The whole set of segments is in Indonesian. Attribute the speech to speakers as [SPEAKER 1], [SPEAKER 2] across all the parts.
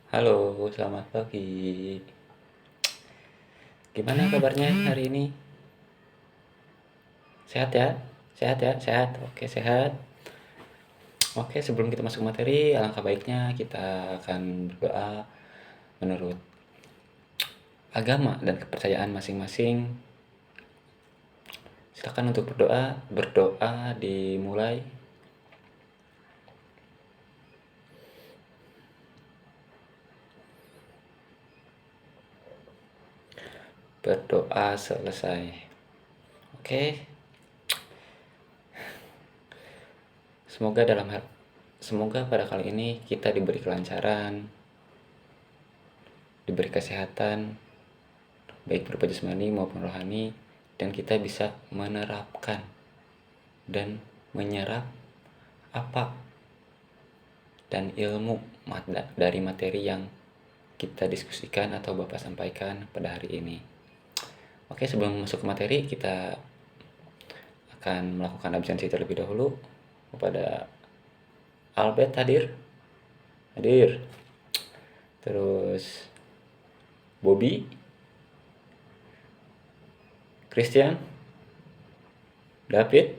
[SPEAKER 1] Halo, selamat pagi. Gimana kabarnya hari ini? Sehat ya? Sehat ya? Sehat. Oke, sehat. Oke, sebelum kita masuk materi, alangkah baiknya kita akan berdoa menurut agama dan kepercayaan masing-masing. Silakan untuk berdoa. Berdoa dimulai. Berdoa selesai. Oke. Semoga semoga pada kali ini kita diberi kelancaran, diberi kesehatan, baik berupa jasmani maupun rohani, dan kita bisa menerapkan dan menyerap apa dan ilmu dari materi yang kita diskusikan atau Bapak sampaikan pada hari ini. Oke, sebelum masuk ke materi, kita akan melakukan absensi terlebih dahulu kepada Albert hadir. Hadir. Terus Bobby, Christian, David,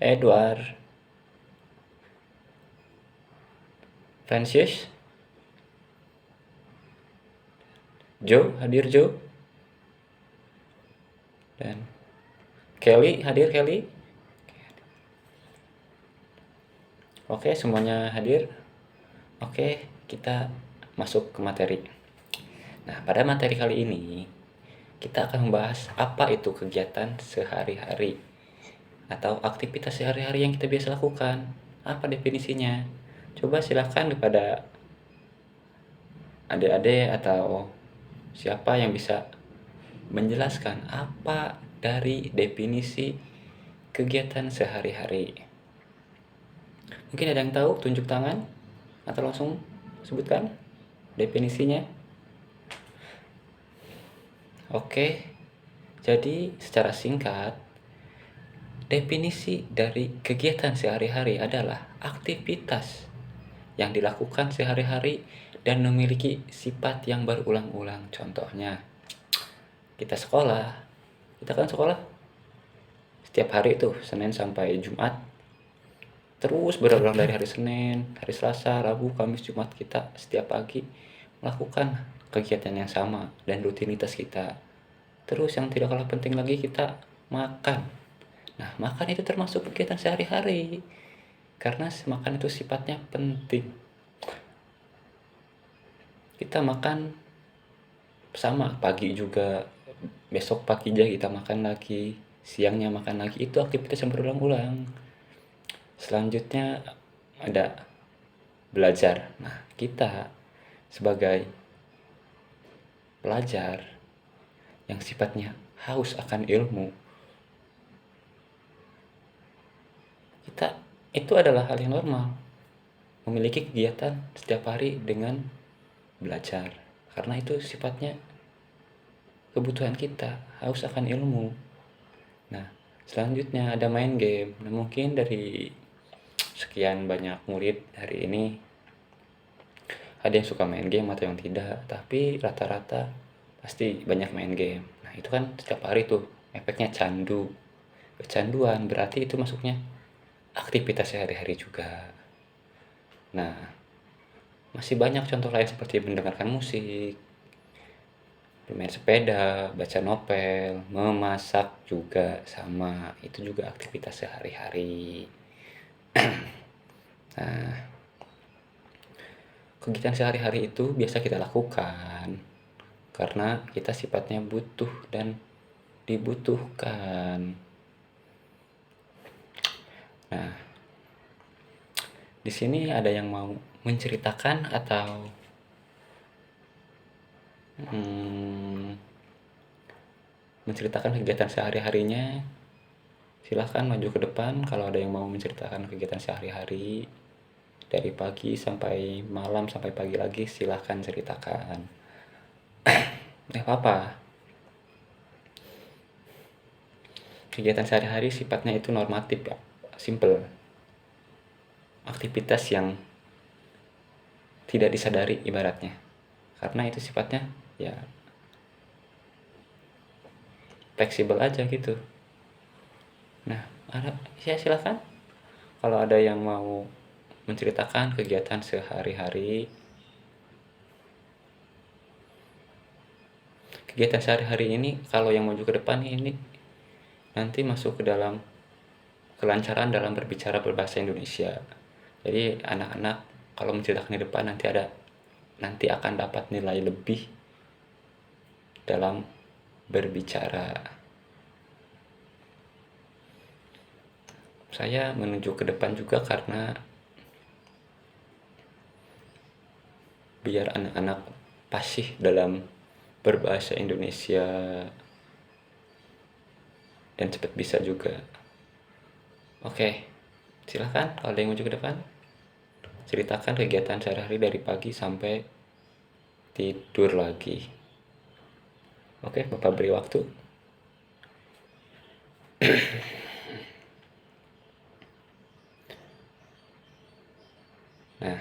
[SPEAKER 1] Edward, Francis, Joe, hadir Joe, dan Kelly, hadir Kelly. Oke, semuanya hadir. Oke, kita masuk ke materi. Nah, pada materi kali ini kita akan membahas apa itu kegiatan sehari-hari atau aktivitas sehari-hari yang kita biasa lakukan. Apa definisinya? Coba silakan kepada adik-adik atau siapa yang bisa menjelaskan apa dari definisi kegiatan sehari-hari. Mungkin ada yang tahu, tunjuk tangan atau langsung sebutkan definisinya. Oke, jadi secara singkat, definisi dari kegiatan sehari-hari adalah aktivitas yang dilakukan sehari-hari dan memiliki sifat yang berulang-ulang. Contohnya, kita kan sekolah setiap hari itu, Senin sampai Jumat. Terus berulang dari hari Senin, hari Selasa, Rabu, Kamis, Jumat kita setiap pagi melakukan kegiatan yang sama dan rutinitas kita. Terus yang tidak kalah penting lagi kita makan. Nah, makan itu termasuk kegiatan sehari-hari. Karena makan itu sifatnya penting. Kita makan sama pagi juga, besok paginya kita makan lagi, siangnya makan lagi, itu aktivitas yang berulang-ulang. Selanjutnya ada belajar. Nah, kita sebagai pelajar yang sifatnya haus akan ilmu, kita itu adalah hal yang normal memiliki kegiatan setiap hari dengan belajar, karena itu sifatnya kebutuhan kita, haus akan ilmu. Nah, selanjutnya ada main game. Nah, mungkin dari sekian banyak murid hari ini ada yang suka main game atau yang tidak, tapi rata-rata pasti banyak main game. Nah, itu kan setiap hari tuh efeknya candu. Kecanduan berarti itu masuknya aktivitas sehari-hari juga. Nah, masih banyak contoh lain seperti mendengarkan musik, bermain sepeda, baca novel, memasak juga sama. Itu juga aktivitas sehari-hari. Nah, kegiatan sehari-hari itu biasa kita lakukan karena kita sifatnya butuh dan dibutuhkan. Nah, di sini ada yang mau menceritakan atau menceritakan kegiatan sehari-harinya? Silahkan maju ke depan kalau ada yang mau menceritakan kegiatan sehari-hari dari pagi sampai malam sampai pagi lagi, silahkan ceritakan. Apa-apa. Kegiatan sehari-hari sifatnya itu normatif ya, simple. Aktivitas yang tidak disadari ibaratnya, karena itu sifatnya ya fleksibel aja gitu. Nah, ya silakan kalau ada yang mau menceritakan kegiatan sehari-hari. Kegiatan sehari-hari ini kalau yang maju ke depan ini nanti masuk ke dalam kelancaran dalam berbicara berbahasa Indonesia. Jadi anak-anak kalau menceritakan di depan nanti akan dapat nilai lebih dalam berbicara. Saya menuju ke depan juga karena biar anak-anak fasih dalam berbahasa Indonesia dan cepat bisa juga. Oke, silahkan kalau ada yang maju ke depan. Ceritakan kegiatan sehari-hari dari pagi sampai tidur lagi. Oke, Bapak beri waktu. Nah,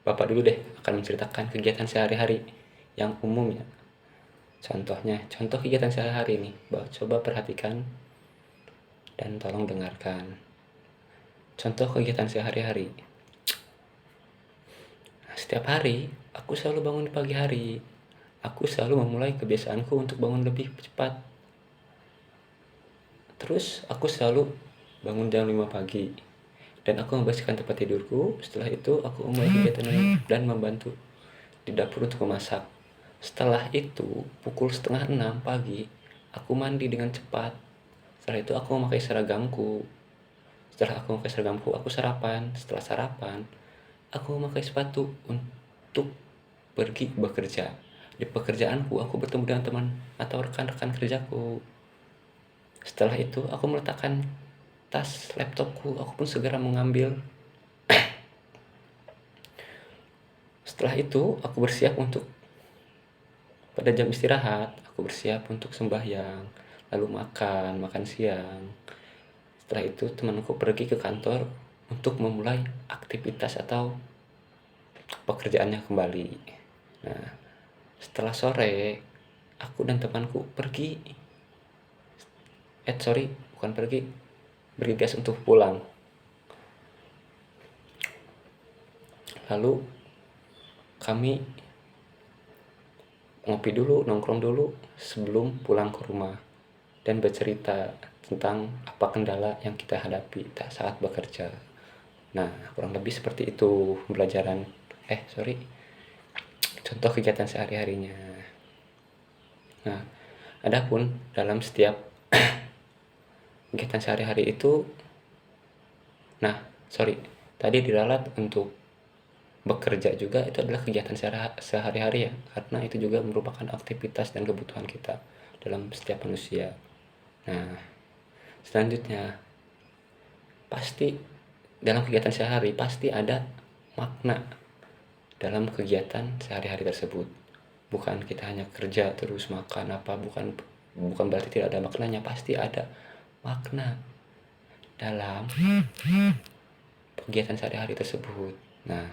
[SPEAKER 1] Bapak dulu deh akan menceritakan kegiatan sehari-hari yang umum ya. Contoh kegiatan sehari-hari nih. Coba perhatikan dan tolong dengarkan. Contoh kegiatan sehari-hari. Nah, setiap hari aku selalu bangun di pagi hari. Aku selalu memulai kebiasaanku untuk bangun lebih cepat. Terus aku selalu bangun jam 5 pagi. Dan aku membersihkan tempat tidurku. Setelah itu aku mulai kegiatan dan membantu di dapur untuk memasak. Setelah itu pukul 5:30 pagi aku mandi dengan cepat. Setelah itu aku memakai seragamku. Setelah aku memakai seragamku aku sarapan. Setelah sarapan aku memakai sepatu untuk pergi bekerja. Di pekerjaanku aku bertemu dengan teman atau rekan-rekan kerjaku. Setelah itu aku meletakkan tas laptopku, aku pun segera mengambil. Setelah itu aku bersiap untuk pada jam istirahat, aku bersiap untuk sembahyang, lalu makan siang. Setelah itu temanku pergi ke kantor untuk memulai aktivitas atau pekerjaannya kembali. Nah, setelah sore aku dan temanku bergegas untuk pulang. Lalu kami ngopi dulu, nongkrong dulu sebelum pulang ke rumah dan bercerita tentang apa kendala yang kita hadapi saat bekerja. Nah, kurang lebih seperti itu contoh kegiatan sehari-harinya. Nah, adapun dalam setiap kegiatan sehari-hari itu, tadi diralat untuk bekerja juga itu adalah kegiatan sehari-hari ya, karena itu juga merupakan aktivitas dan kebutuhan kita dalam setiap manusia. Nah, selanjutnya pasti dalam kegiatan sehari pasti ada makna dalam kegiatan sehari-hari tersebut. Bukan kita hanya kerja terus makan bukan berarti tidak ada maknanya, pasti ada makna dalam kegiatan sehari-hari tersebut. Nah,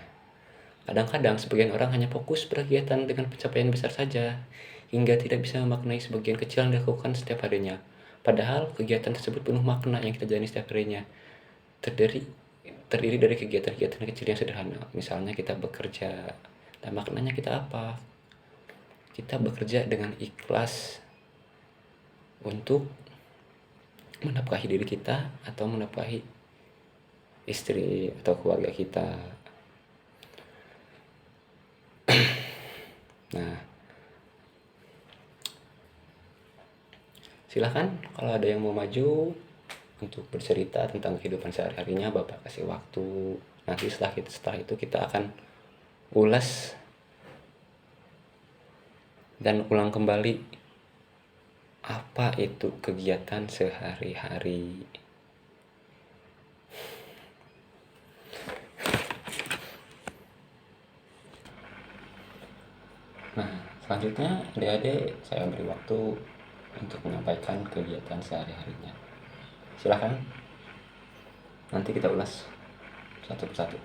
[SPEAKER 1] kadang-kadang sebagian orang hanya fokus berkegiatan dengan pencapaian besar saja, hingga tidak bisa memaknai sebagian kecil yang dilakukan setiap harinya. Padahal kegiatan tersebut penuh makna yang kita jalani setiap harinya. Terdiri dari kegiatan-kegiatan kecil yang sederhana. Misalnya kita bekerja. Nah, maknanya kita apa? Kita bekerja dengan ikhlas untuk menafkahi diri kita atau menafkahi istri atau keluarga kita. Nah, silahkan kalau ada yang mau maju untuk bercerita tentang kehidupan sehari-harinya, Bapak kasih waktu. Nanti setelah itu kita akan ulas dan ulang kembali apa itu kegiatan sehari-hari. Nah, selanjutnya adik-adik saya beri waktu untuk menyampaikan kegiatan sehari-harinya. Silakan. Nanti kita ulas satu persatu.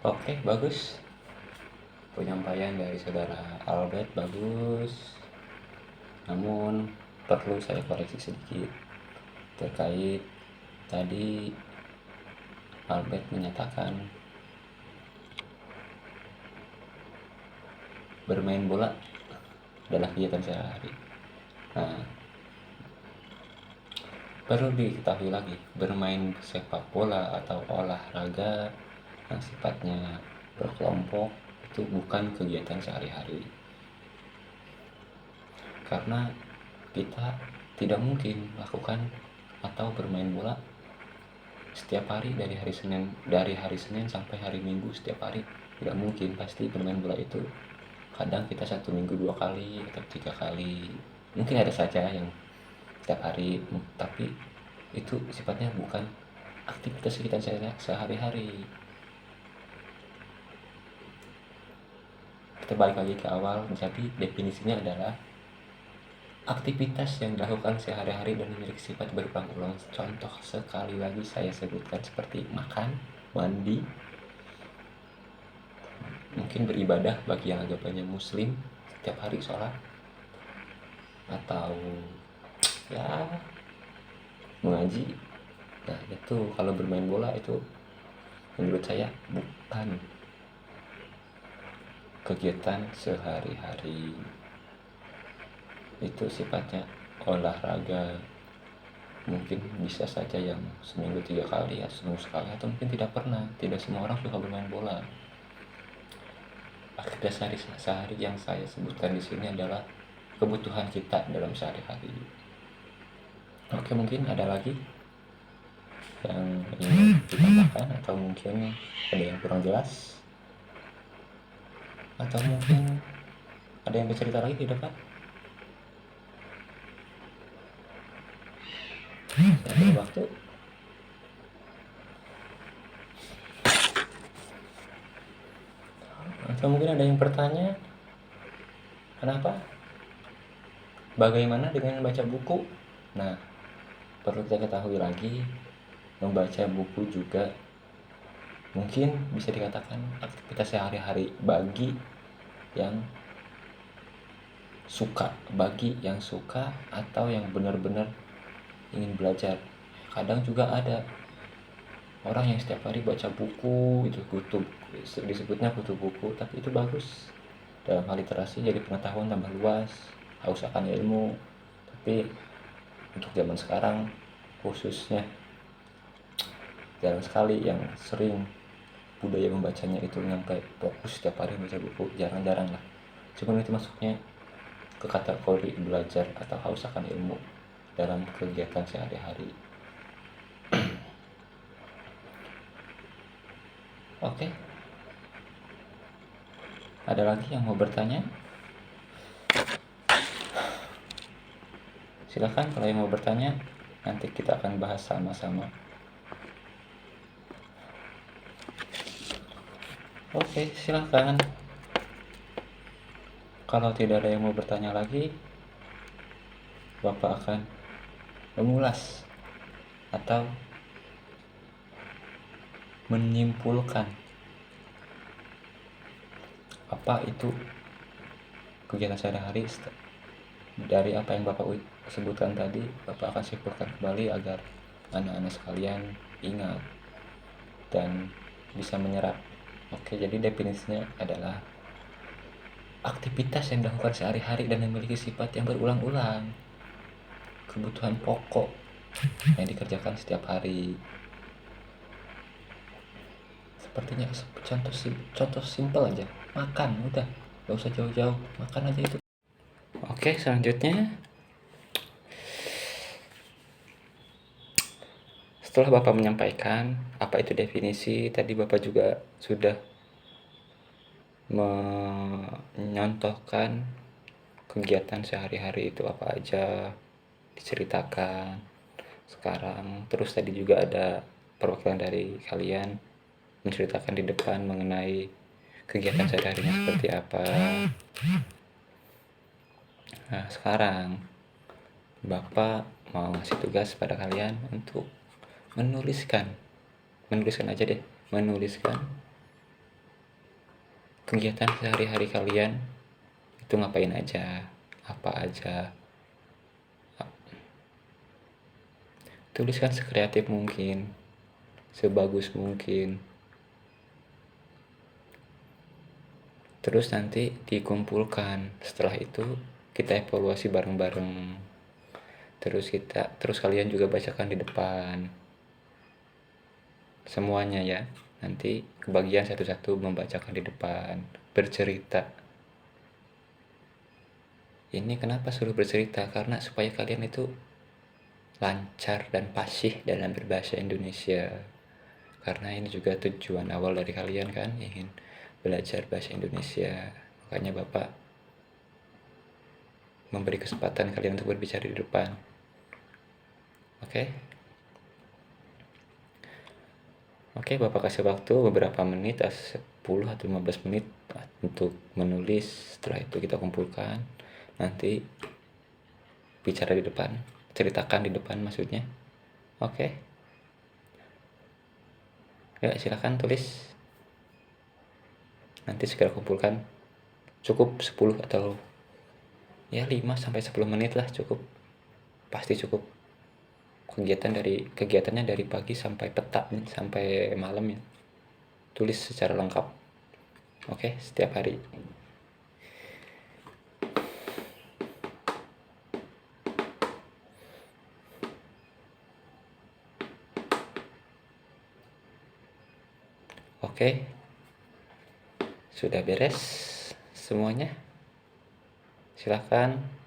[SPEAKER 1] Oke, bagus. Penyampaian dari saudara Albert bagus. Namun perlu saya koreksi sedikit terkait tadi Albert menyatakan bermain bola adalah kegiatan sehari-hari. Nah, perlu diketahui lagi, bermain sepak bola atau olahraga yang sifatnya berkelompok itu bukan kegiatan sehari-hari. Karena kita tidak mungkin melakukan atau bermain bola setiap hari dari hari Senin sampai hari Minggu setiap hari. Tidak mungkin, pasti bermain bola itu kadang kita 1 minggu 2 kali atau 3 kali. Mungkin ada saja yang setiap hari, tapi itu sifatnya bukan aktivitas kita sehari-hari. Kita balik lagi ke awal, jadi definisinya adalah aktivitas yang dilakukan sehari-hari dan memiliki sifat berulang-ulang. Contoh sekali lagi saya sebutkan seperti makan, mandi, mungkin beribadah bagi yang agamanya muslim, setiap hari sholat, atau ya mengaji. Nah itu kalau bermain bola itu menurut saya bukan kegiatan sehari-hari, itu sifatnya olahraga. Mungkin bisa saja yang seminggu 3 kali ya, seminggu sekali, atau mungkin tidak pernah. Tidak semua orang suka bermain bola. Aktivitas sehari-hari yang saya sebutkan di sini adalah kebutuhan kita dalam sehari-hari. Oke, mungkin ada lagi yang ingin ditambahkan, atau mungkin ada yang kurang jelas, atau mungkin ada yang bercerita lagi di depan. Saya beri waktu. Atau mungkin ada yang bertanya, kenapa? Bagaimana dengan membaca buku? Nah, perlu kita ketahui lagi, membaca buku juga mungkin bisa dikatakan aktivitas sehari-hari bagi yang suka, atau yang benar-benar ingin belajar. Kadang juga ada orang yang setiap hari baca buku, itu kutub, disebutnya kutub buku, tapi itu bagus dalam hal literasi, jadi pengetahuan tambah luas, haus akan ilmu. Tapi untuk zaman sekarang, khususnya jarang sekali yang sering budaya membacanya itu sampai fokus setiap hari baca buku, jarang-jarang lah. Cuman itu masuknya ke kategori belajar atau haus akan ilmu dalam kegiatan sehari-hari. Oke. Ada lagi yang mau bertanya? Silakan kalau yang mau bertanya, nanti kita akan bahas sama-sama. Oke, silakan. Kalau tidak ada yang mau bertanya lagi, Bapak akan mengulas atau menyimpulkan apa itu kegiatan sehari-hari dari apa yang Bapak sebutkan tadi. Bapak akan simpulkan kembali agar anak-anak sekalian ingat dan bisa menyerap. Oke, jadi definisinya adalah aktivitas yang dilakukan sehari-hari dan memiliki sifat yang berulang-ulang, kebutuhan pokok yang dikerjakan setiap hari. Sepertinya contoh simpel aja, makan, udah, gak usah jauh-jauh, makan aja itu. Oke, selanjutnya setelah Bapak menyampaikan apa itu definisi, tadi Bapak juga sudah menyontohkan kegiatan sehari-hari itu apa aja, diceritakan sekarang. Terus tadi juga ada perwakilan dari kalian menceritakan di depan mengenai kegiatan sehari-harinya seperti apa. Nah, sekarang Bapak mau ngasih tugas pada kalian untuk menuliskan aja deh, menuliskan kegiatan sehari-hari kalian itu ngapain aja, apa aja. Tuliskan sekreatif mungkin, sebagus mungkin. Terus nanti dikumpulkan. Setelah itu kita evaluasi bareng-bareng. Terus kalian juga bacakan di depan. Semuanya ya. Nanti kebagian satu-satu membacakan di depan, bercerita. Ini kenapa suruh bercerita? Karena supaya kalian itu lancar dan fasih dalam berbahasa Indonesia. Karena ini juga tujuan awal dari kalian kan, ingin belajar bahasa Indonesia. Makanya Bapak memberi kesempatan kalian untuk berbicara di depan. Oke? Oke, Bapak kasih waktu beberapa menit, 10 atau 15 menit untuk menulis. Setelah itu kita kumpulkan. Nanti bicara di depan, ceritakan di depan maksudnya. Oke? Ya, silakan tulis. Nanti segera kumpulkan. Cukup 10 atau ya 5 sampai 10 menit lah cukup. Pasti cukup. Kegiatannya dari pagi sampai petang, sampai malam ya. Tulis secara lengkap. Oke, setiap hari. Oke. Sudah beres semuanya. Silakan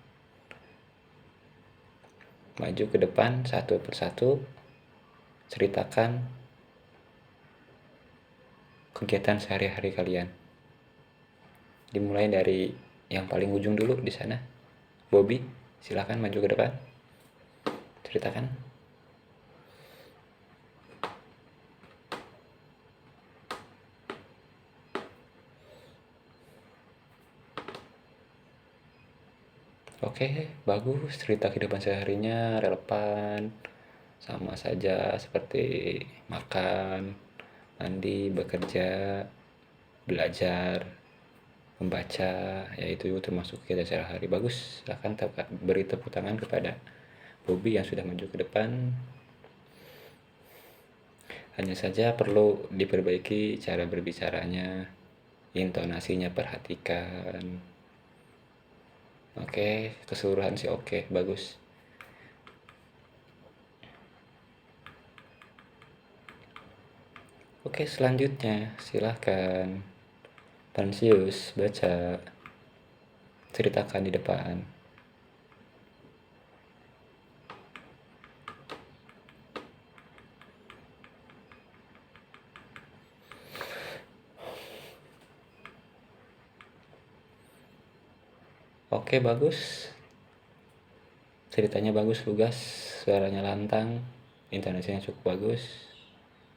[SPEAKER 1] maju ke depan satu persatu, ceritakan kegiatan sehari-hari kalian. Dimulai dari yang paling ujung dulu di sana. Bobby, silakan maju ke depan. Ceritakan. Oke, bagus. Cerita kehidupan seharinya relevan. Sama saja seperti makan, mandi, bekerja, belajar, membaca, yaitu termasuk kegiatan sehari-hari. Bagus. Silahkan beri tepuk tangan kepada Bobby yang sudah maju ke depan. Hanya saja perlu diperbaiki cara berbicaranya, intonasinya perhatikan. Oke, keseluruhan sih oke, bagus. Oke, selanjutnya silahkan Pansius baca, ceritakan di depan. Oke, bagus. Ceritanya bagus, lugas, suaranya lantang, intonasinya cukup bagus.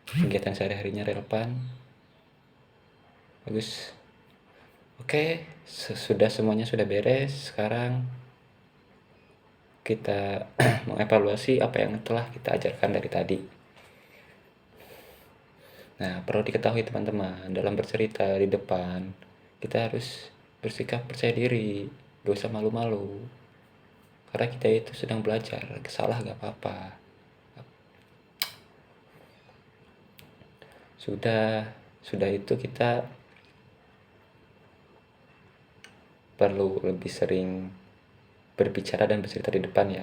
[SPEAKER 1] Kegiatan sehari-harinya relevan. Bagus. Oke, semuanya sudah beres. Sekarang kita mengevaluasi apa yang telah kita ajarkan dari tadi. Nah, perlu diketahui teman-teman, dalam bercerita di depan, kita harus bersikap percaya diri, gak usah malu-malu. Karena kita itu sedang belajar, salah gak apa-apa. Sudah itu kita perlu lebih sering berbicara dan bercerita di depan ya,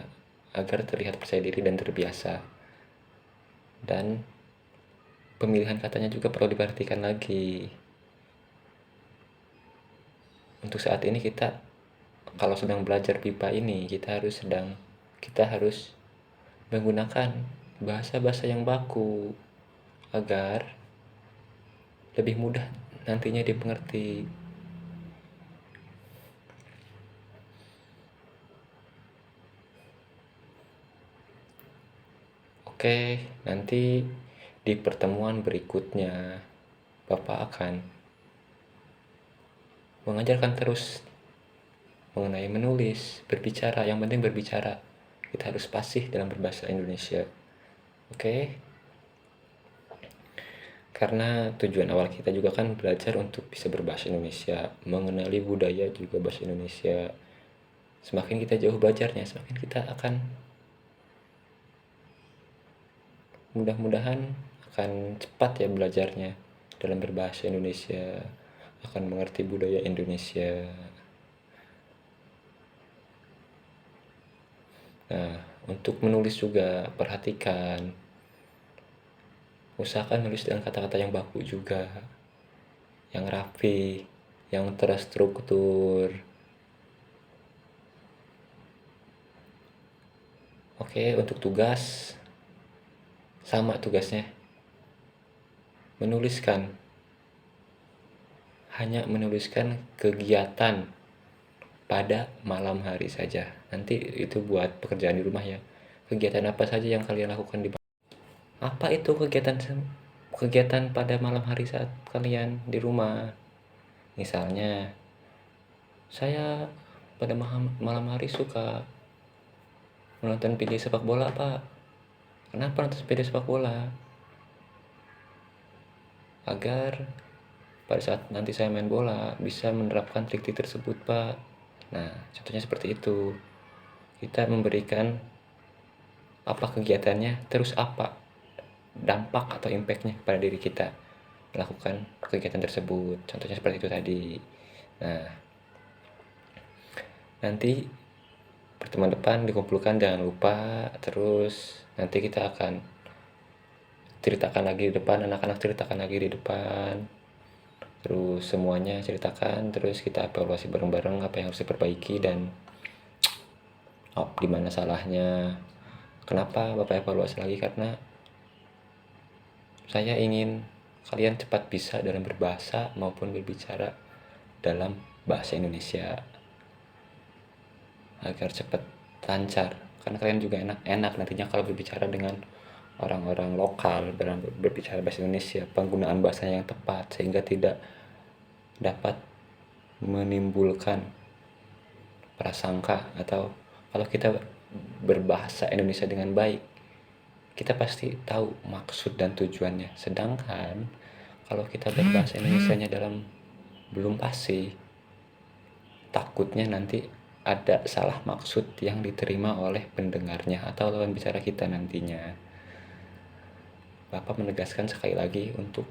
[SPEAKER 1] agar terlihat percaya diri dan terbiasa. Dan pemilihan katanya juga perlu diperhatikan lagi. Untuk saat ini kita kalau sedang belajar pipa ini, kita harus menggunakan bahasa-bahasa yang baku agar lebih mudah nantinya dimengerti. Oke, nanti di pertemuan berikutnya Bapak akan mengajarkan terus mengenai menulis, berbicara. Yang penting berbicara. Kita harus fasih dalam berbahasa Indonesia. Oke? Karena tujuan awal kita juga kan belajar untuk bisa berbahasa Indonesia, mengenali budaya juga bahasa Indonesia. Semakin kita jauh belajarnya, semakin kita akan mudah-mudahan akan cepat ya belajarnya dalam berbahasa Indonesia, akan mengerti budaya Indonesia. Nah, untuk menulis juga perhatikan, usahakan nulis dengan kata-kata yang baku juga, yang rapi, yang terstruktur. Oke, untuk tugas sama tugasnya, menuliskan, hanya menuliskan kegiatan pada malam hari saja. Nanti itu buat pekerjaan di rumah ya. Kegiatan apa saja yang kalian lakukan di apa itu kegiatan pada malam hari saat kalian di rumah? Misalnya, saya pada malam hari suka menonton video sepak bola, Pak. Kenapa nonton video sepak bola? Agar pada saat nanti saya main bola bisa menerapkan trik-trik tersebut, Pak. Nah, contohnya seperti itu. Kita memberikan apa kegiatannya, terus apa dampak atau impactnya pada diri kita melakukan kegiatan tersebut. Contohnya seperti itu tadi. Nah, nanti pertemuan depan dikumpulkan, jangan lupa. Terus nanti kita akan ceritakan lagi di depan, anak-anak ceritakan lagi di depan, terus semuanya ceritakan, terus kita evaluasi bareng-bareng apa yang harus diperbaiki dan di mana salahnya. Kenapa Bapak evaluasi lagi? Karena saya ingin kalian cepat bisa dalam berbahasa maupun berbicara dalam bahasa Indonesia agar cepat lancar. Karena kalian juga enak nantinya kalau berbicara dengan orang-orang lokal dalam berbicara bahasa Indonesia, penggunaan bahasanya yang tepat sehingga tidak dapat menimbulkan prasangka. Atau kalau kita berbahasa Indonesia dengan baik, kita pasti tahu maksud dan tujuannya. Sedangkan kalau kita berbahasa Indonesianya dalam belum pasti, takutnya nanti ada salah maksud yang diterima oleh pendengarnya atau lawan bicara kita nantinya. Bapak menegaskan sekali lagi untuk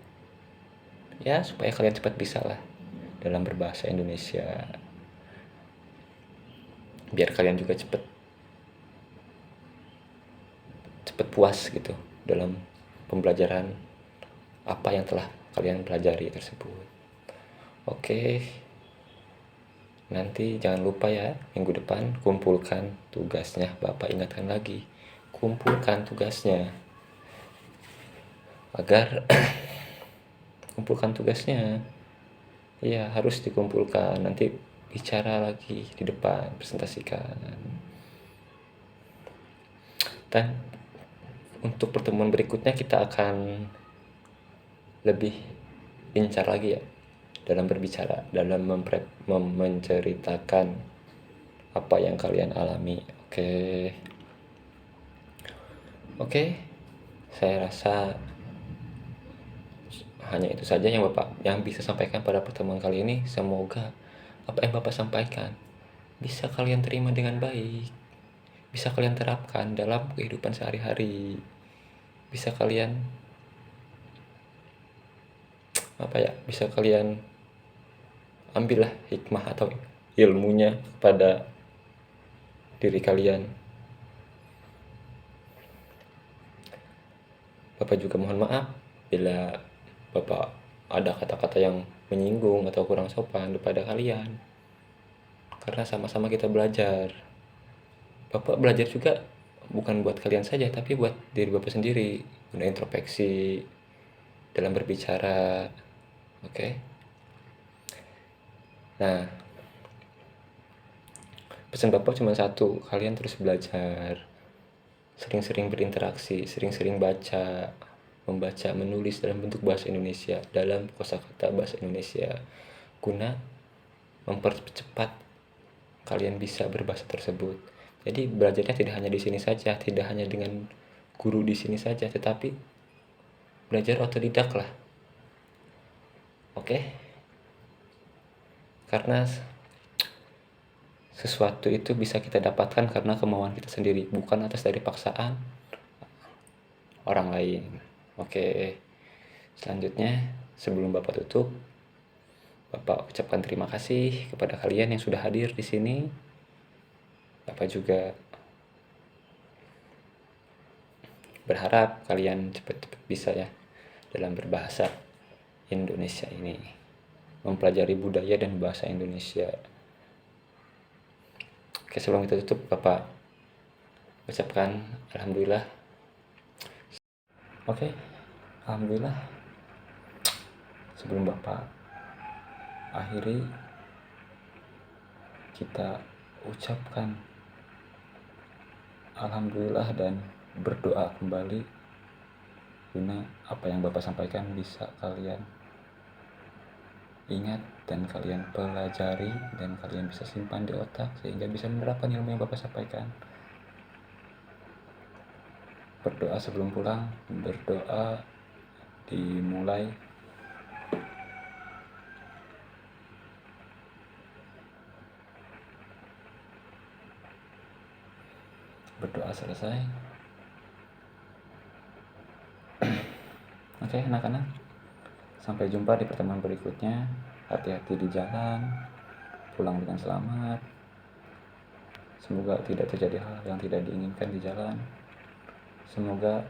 [SPEAKER 1] ya supaya kalian cepat bisa lah dalam berbahasa Indonesia, biar kalian juga cepat puas gitu dalam pembelajaran apa yang telah kalian pelajari tersebut. Oke, nanti jangan lupa ya, minggu depan kumpulkan tugasnya. Bapak ingatkan lagi, kumpulkan tugasnya agar kumpulkan tugasnya ya, harus dikumpulkan. Nanti bicara lagi di depan, presentasikan. Dan untuk pertemuan berikutnya kita akan lebih gencar lagi ya dalam berbicara, dalam menceritakan apa yang kalian alami. Oke, saya rasa hanya itu saja yang Bapak yang bisa sampaikan pada pertemuan kali ini. Semoga apa yang Bapak sampaikan bisa kalian terima dengan baik, bisa kalian terapkan dalam kehidupan sehari-hari, bisa kalian bisa kalian ambillah hikmah atau ilmunya pada diri kalian. Bapak juga mohon maaf bila Bapak ada kata-kata yang menyinggung atau kurang sopan kepada kalian, karena sama-sama kita belajar. Bapak belajar juga bukan buat kalian saja, tapi buat diri Bapak sendiri, guna introspeksi dalam berbicara. Oke. Nah, pesan Bapak cuma satu, kalian terus belajar, sering-sering berinteraksi, sering-sering baca, membaca, menulis dalam bentuk bahasa Indonesia, dalam kosakata bahasa Indonesia, guna mempercepat kalian bisa berbahasa tersebut. Jadi belajarnya tidak hanya di sini saja, tidak hanya dengan guru di sini saja, tetapi belajar otodidak lah. Oke? Karena sesuatu itu bisa kita dapatkan karena kemauan kita sendiri, bukan atas dari paksaan orang lain. Oke. Selanjutnya, sebelum Bapak tutup, Bapak ucapkan terima kasih kepada kalian yang sudah hadir di sini. Bapak juga berharap kalian cepat-cepat bisa ya dalam berbahasa Indonesia ini, mempelajari budaya dan bahasa Indonesia. Oke, sebelum kita tutup, Bapak ucapkan alhamdulillah. Oke, alhamdulillah. Sebelum Bapak akhiri, kita ucapkan alhamdulillah dan berdoa kembali guna apa yang Bapak sampaikan bisa kalian ingat dan kalian pelajari dan kalian bisa simpan di otak sehingga bisa menerapkan ilmu yang Bapak sampaikan. Berdoa sebelum pulang, berdoa dimulai berdoa selesai. Oke, anak-anak, sampai jumpa di pertemuan berikutnya. Hati-hati di jalan, pulang dengan selamat. Semoga tidak terjadi hal yang tidak diinginkan di jalan. Semoga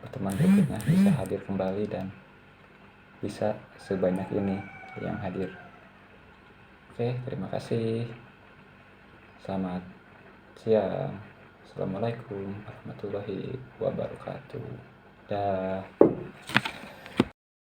[SPEAKER 1] pertemuan berikutnya bisa hadir kembali dan bisa sebanyak ini yang hadir. Oke, terima kasih. Selamat siang. Assalamualaikum warahmatullahi wabarakatuh. Dah.